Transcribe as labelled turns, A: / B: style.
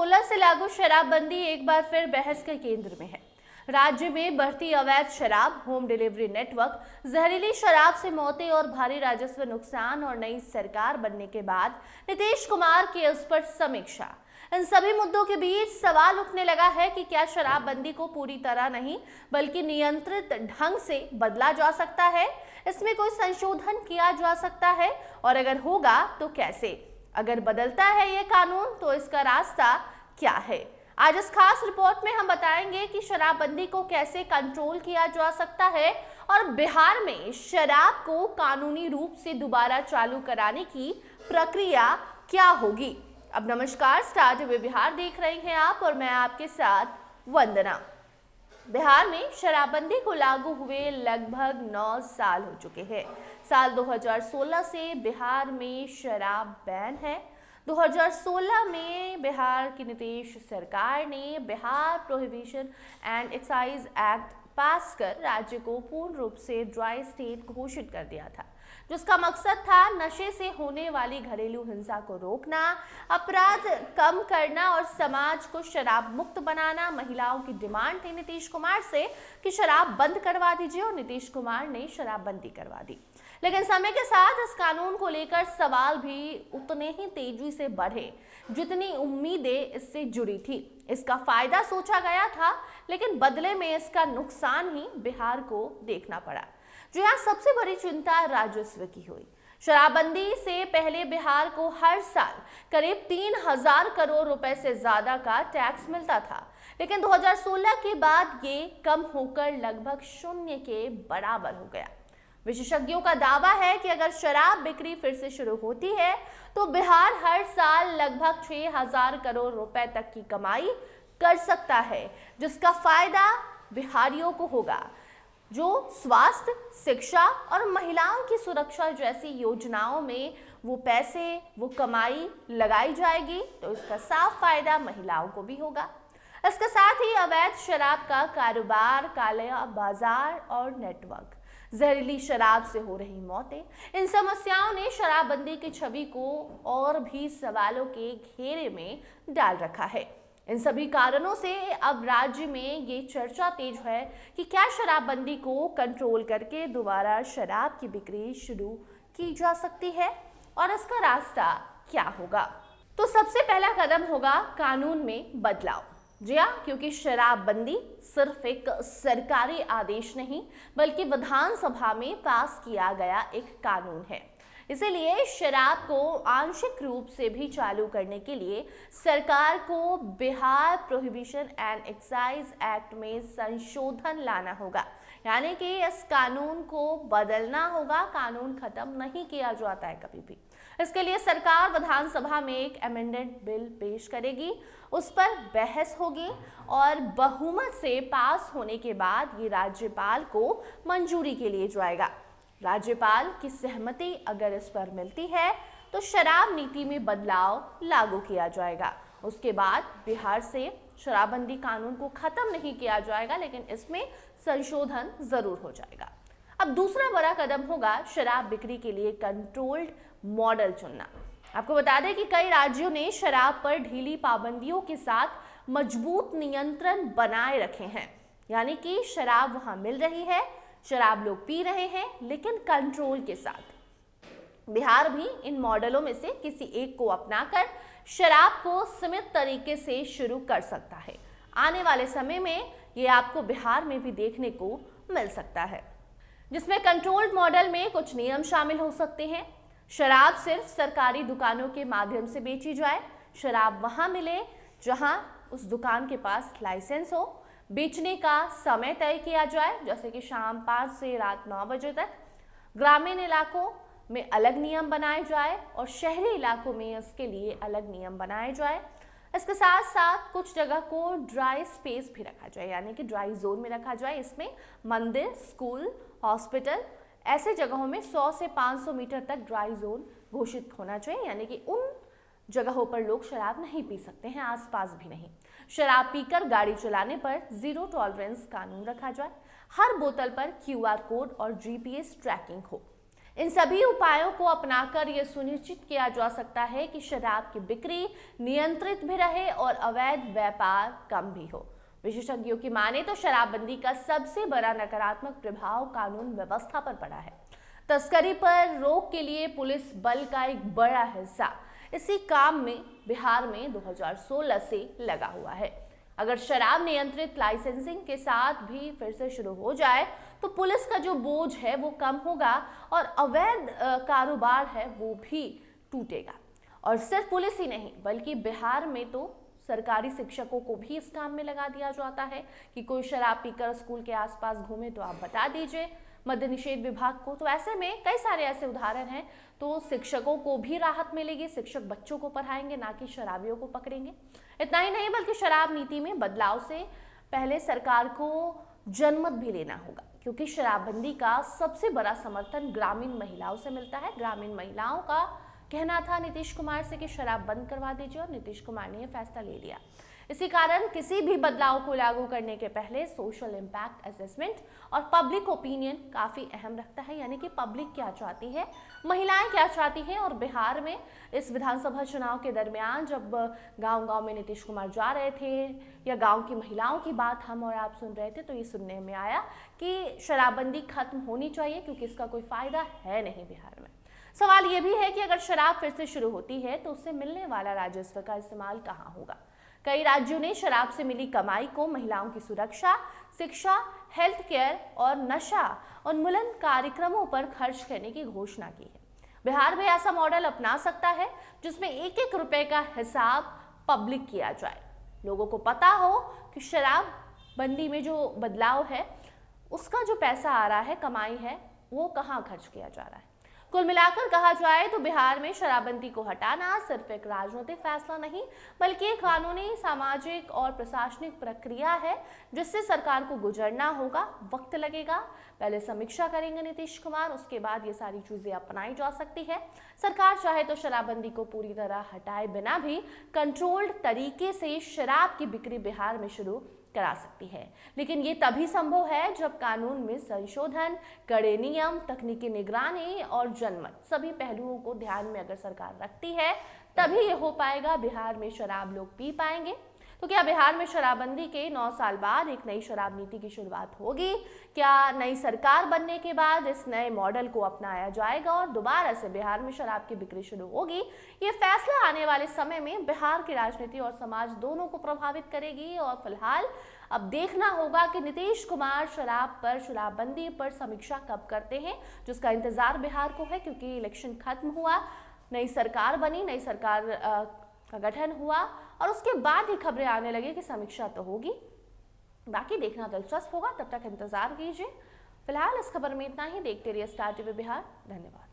A: 2016 से लागू शराबबंदी एक बार फिर बहस के केंद्र में है। राज्य में बढ़ती अवैध शराब, होम डिलीवरी नेटवर्क, जहरीली शराब से मौतें और भारी राजस्व नुकसान और नई सरकार बनने के बाद नीतीश कुमार की उस पर समीक्षा। इन सभी मुद्दों के बीच सवाल उठने लगा है कि क्या शराबबंदी को पूरी तरह नहीं बल्कि नियंत्रित ढंग से बदला जा सकता है, इसमें कोई संशोधन किया जा सकता है और अगर होगा तो कैसे? अगर बदलता है ये कानून तो इसका रास्ता क्या है? आज इस खास रिपोर्ट में हम बताएंगे कि शराबबंदी को कैसे कंट्रोल किया जा सकता है और बिहार में शराब को कानूनी रूप से दोबारा चालू कराने की प्रक्रिया क्या होगी। अब नमस्कार, स्टार टीवी बिहार देख रहे हैं आप और मैं आपके साथ वंदना। बिहार में शराबबंदी को लागू हुए लगभग 9 साल हो चुके हैं। साल 2016 से बिहार में शराब बैन है। 2016 में बिहार की नीतीश सरकार ने Bihar prohibition and excise act पास कर राज्य को पूर्ण रूप से ड्राई स्टेट घोषित कर दिया था, जिसका मकसद था नशे से होने वाली घरेलू हिंसा को रोकना, अपराध कम करना और समाज को शराब मुक्त बनाना। महिलाओं की डिमांड थी नीतीश कुमार से कि शराब बंद करवा दीजिए और नीतीश कुमार ने शराबबंदी करवा दी। लेकिन समय के साथ इस कानून को लेकर सवाल भी उतने ही तेजी से बढ़े जितनी उम्मीदें इससे जुड़ी थी। इसका फायदा सोचा गया था, लेकिन बदले में इसका नुकसान ही बिहार को देखना पड़ा। जो यहाँ सबसे बड़ी चिंता राजस्व की हुई। शराबबंदी से पहले बिहार को हर साल करीब 3000 करोड़ रुपए से ज्यादा का टैक्स मिलता था, लेकिन 2016 के बाद ये कम होकर लगभग शून्य के बराबर हो गया। विशेषज्ञों का दावा है कि अगर शराब बिक्री फिर से शुरू होती है तो बिहार हर साल लगभग 6000 करोड़ रुपए तक की कमाई कर सकता है, जिसका फायदा बिहारियों को होगा। जो स्वास्थ्य, शिक्षा और महिलाओं की सुरक्षा जैसी योजनाओं में वो कमाई लगाई जाएगी तो इसका साफ फायदा महिलाओं को भी होगा। इसके साथ ही अवैध शराब का कारोबार, काला बाजार और नेटवर्क, जहरीली शराब से हो रही मौतें, इन समस्याओं ने शराबबंदी की छवि को और भी सवालों के घेरे में डाल रखा है। इन सभी कारणों से अब राज्य में ये चर्चा तेज है कि क्या शराबबंदी को कंट्रोल करके दोबारा शराब की बिक्री शुरू की जा सकती है और इसका रास्ता क्या होगा। तो सबसे पहला कदम होगा कानून में बदलाव। जी हाँ, क्योंकि शराबबंदी सिर्फ एक सरकारी आदेश नहीं बल्कि विधानसभा में पास किया गया एक कानून है। इसीलिए शराब को आंशिक रूप से भी चालू करने के लिए सरकार को Bihar prohibition and excise act में संशोधन लाना होगा, यानी कि इस कानून को बदलना होगा। कानून खत्म नहीं किया जाता है कभी भी। इसके लिए सरकार विधानसभा में एक अमेंडेड बिल पेश करेगी, उस पर बहस होगी और बहुमत से पास होने के बाद ये राज्यपाल को मंजूरी के लिए जाएगा। राज्यपाल की सहमति अगर इस पर मिलती है तो शराब नीति में बदलाव लागू किया जाएगा। उसके बाद बिहार से शराबबंदी कानून को खत्म नहीं किया जाएगा, लेकिन इसमें संशोधन जरूर हो जाएगा। अब दूसरा बड़ा कदम होगा शराब बिक्री के लिए कंट्रोल्ड मॉडल चुनना। आपको बता दें कि कई राज्यों ने शराब पर ढीली पाबंदियों के साथ मजबूत नियंत्रण बनाए रखे हैं, यानी कि शराब वहां मिल रही है, शराब लोग पी रहे हैं, लेकिन कंट्रोल के साथ। बिहार भी इन मॉडलों में से किसी एक को अपनाकर शराब को सीमित तरीके से शुरू कर सकता है। आने वाले समय में ये आपको बिहार में भी देखने को मिल सकता है, जिसमें कंट्रोल्ड मॉडल में कुछ नियम शामिल हो सकते हैं। शराब सिर्फ सरकारी दुकानों के माध्यम से बेची जाए, शराब वहां मिले जहां उस दुकान के पास लाइसेंस हो, बेचने का समय तय किया जाए, जैसे कि शाम 5 से रात 9 बजे तक। ग्रामीण इलाकों में अलग नियम बनाए जाए और शहरी इलाकों में इसके लिए अलग नियम बनाए जाए। इसके साथ साथ कुछ जगह को ड्राई स्पेस भी रखा जाए, यानी कि ड्राई जोन में रखा जाए। इसमें मंदिर, स्कूल, हॉस्पिटल, ऐसे जगहों में 100 से 500 मीटर तक ड्राई जोन घोषित होना चाहिए, यानी कि उन जगहों पर लोग शराब नहीं पी सकते हैं, आसपास भी नहीं। शराब पीकर गाड़ी चलाने पर जीरो टॉलरेंस कानून रखा जाए। हर बोतल पर QR कोड और GPS ट्रैकिंग हो। इन सभी उपायों को अपनाकर यह सुनिश्चित किया जा सकता है कि शराब की बिक्री नियंत्रित भी रहे और अवैध व्यापार कम भी हो। विशेषज्ञों की माने तो शराबबंदी का सबसे बड़ा नकारात्मक प्रभाव कानून व्यवस्था पर पड़ा है। तस्करी पर रोक के लिए पुलिस बल का एक बड़ा हिस्सा इसी काम में बिहार में 2016 से लगा हुआ है। अगर शराब नियंत्रित लाइसेंसिंग के साथ भी फिर से शुरू हो जाए तो पुलिस का जो बोझ है वो कम होगा और अवैध कारोबार है वो भी टूटेगा। और सिर्फ पुलिस ही नहीं बल्कि बिहार में तो सरकारी शिक्षकों को भी इस काम में लगा दिया जाता है कि कोई शराब पीकर स्कूल के आसपास घूमे तो आप बता दीजिए मद्य निषेध विभाग को। तो ऐसे में कई सारे ऐसे उदाहरण हैं, तो शिक्षकों को भी राहत मिलेगी, शिक्षक बच्चों को पढ़ाएंगे ना कि शराबियों को पकड़ेंगे। इतना ही नहीं बल्कि शराब नीति में बदलाव से पहले सरकार को जनमत भी लेना होगा, क्योंकि शराबबंदी का सबसे बड़ा समर्थन ग्रामीण महिलाओं से मिलता है। ग्रामीण महिलाओं का कहना था नीतीश कुमार से कि शराब बंद करवा दीजिए और नीतीश कुमार ने यह फैसला ले लिया। इसी कारण किसी भी बदलाव को लागू करने के पहले सोशल इम्पैक्ट असेसमेंट और पब्लिक ओपिनियन काफी अहम रखता है, यानी कि पब्लिक क्या चाहती है, महिलाएं क्या चाहती हैं। और बिहार में इस विधानसभा चुनाव के दरमियान जब गांव-गांव में नीतीश कुमार जा रहे थे या गांव की महिलाओं की बात हम और आप सुन रहे थे, तो ये सुनने में आया कि शराबबंदी खत्म होनी चाहिए क्योंकि इसका कोई फायदा है नहीं बिहार में। सवाल ये भी है कि अगर शराब फिर से शुरू होती है तो उससे मिलने वाला राजस्व का इस्तेमाल कहाँ होगा। कई राज्यों ने शराब से मिली कमाई को महिलाओं की सुरक्षा, शिक्षा, हेल्थ केयर और नशा उन्मूलन कार्यक्रमों पर खर्च करने की घोषणा की है। बिहार में ऐसा मॉडल अपना सकता है जिसमें एक एक रुपए का हिसाब पब्लिक किया जाए। लोगों को पता हो कि शराब बंदी में जो बदलाव है उसका जो पैसा आ रहा है, कमाई है, वो कहाँ खर्च किया जा रहा है। कुल मिलाकर कहा जाए तो बिहार में शराबबंदी को हटाना सिर्फ एक राजनीतिक फैसला नहीं बल्कि एक कानूनी, सामाजिक और प्रशासनिक प्रक्रिया है जिससे सरकार को गुजरना होगा। वक्त लगेगा, पहले समीक्षा करेंगे नीतीश कुमार, उसके बाद ये सारी चीजें अपनाई जा सकती है। सरकार चाहे तो शराबबंदी को पूरी तरह हटाए बिना भी कंट्रोल्ड तरीके से शराब की बिक्री बिहार में शुरू करा सकती है, लेकिन ये तभी संभव है जब कानून में संशोधन, कड़े नियम, तकनीकी निगरानी और जनमत सभी पहलुओं को ध्यान में अगर सरकार रखती है तभी ये हो पाएगा। बिहार में शराब लोग पी पाएंगे। तो क्या बिहार में शराबबंदी के 9 साल बाद एक नई शराब नीति की शुरुआत होगी? क्या नई सरकार बनने के बाद इस नए मॉडल को अपनाया जाएगा और दोबारा से बिहार में शराब की बिक्री शुरू होगी? ये फैसला आने वाले समय में बिहार की राजनीति और समाज दोनों को प्रभावित करेगी। और फिलहाल अब देखना होगा कि नीतीश कुमार शराबबंदी पर समीक्षा कब करते हैं, जिसका इंतजार बिहार को है, क्योंकि इलेक्शन खत्म हुआ, नई सरकार बनी, नई सरकार का गठन हुआ और उसके बाद ही खबरें आने लगी कि समीक्षा तो होगी। बाकी देखना दिलचस्प होगा, तब तक इंतजार कीजिए। फिलहाल इस खबर में इतना ही। देखते रहिए स्टार टीवी बिहार। धन्यवाद।